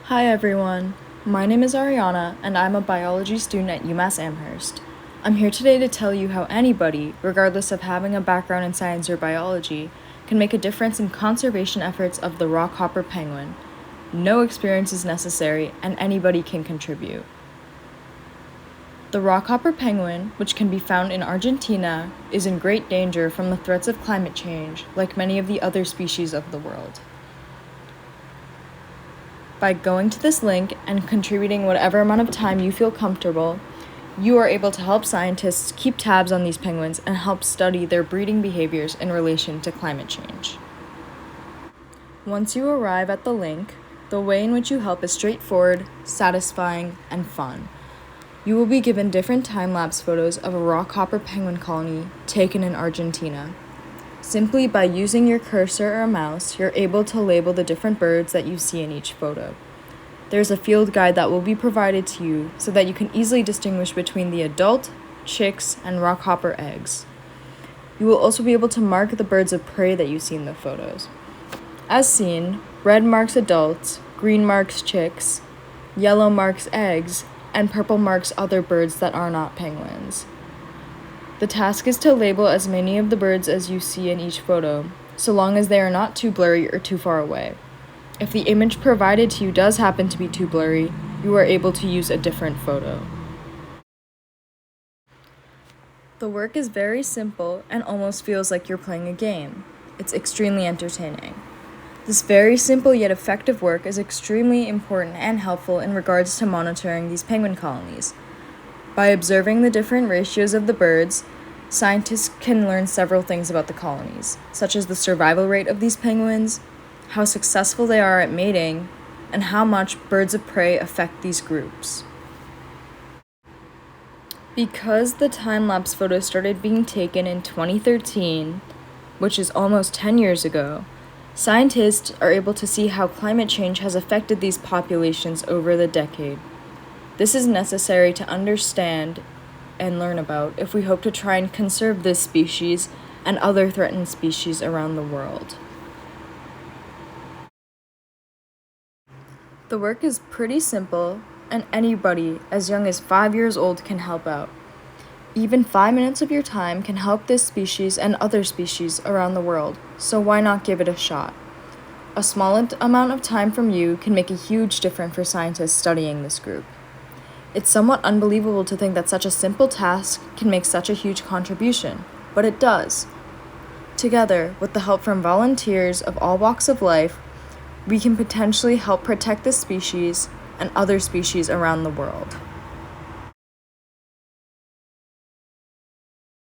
Hi everyone, my name is Ariana and I'm a biology student at UMass Amherst. I'm here today to tell you how anybody, regardless of having a background in science or biology, can make a difference in conservation efforts of the rockhopper penguin. No experience is necessary and anybody can contribute. The rockhopper penguin, which can be found in Argentina, is in great danger from the threats of climate change, like many of the other species of the world. By going to this link and contributing whatever amount of time you feel comfortable, you are able to help scientists keep tabs on these penguins and help study their breeding behaviors in relation to climate change. Once you arrive at the link, the way in which you help is straightforward, satisfying, and fun. You will be given different time-lapse photos of a rockhopper penguin colony taken in Argentina. Simply by using your cursor or mouse, you're able to label the different birds that you see in each photo. There's a field guide that will be provided to you so that you can easily distinguish between the adult, chicks, and rockhopper eggs. You will also be able to mark the birds of prey that you see in the photos. As seen, red marks adults, green marks chicks, yellow marks eggs, and purple marks other birds that are not penguins. The task is to label as many of the birds as you see in each photo, so long as they are not too blurry or too far away. If the image provided to you does happen to be too blurry, you are able to use a different photo. The work is very simple and almost feels like you're playing a game. It's extremely entertaining. This very simple yet effective work is extremely important and helpful in regards to monitoring these penguin colonies. By observing the different ratios of the birds, scientists can learn several things about the colonies, such as the survival rate of these penguins, how successful they are at mating, and how much birds of prey affect these groups. Because the time-lapse photos started being taken in 2013, which is almost 10 years ago, scientists are able to see how climate change has affected these populations over the decade. This is necessary to understand and learn about if we hope to try and conserve this species and other threatened species around the world. The work is pretty simple, and anybody as young as 5 years old can help out. Even 5 minutes of your time can help this species and other species around the world, so why not give it a shot? A small amount of time from you can make a huge difference for scientists studying this group. It's somewhat unbelievable to think that such a simple task can make such a huge contribution, but it does. Together, with the help from volunteers of all walks of life, we can potentially help protect this species and other species around the world.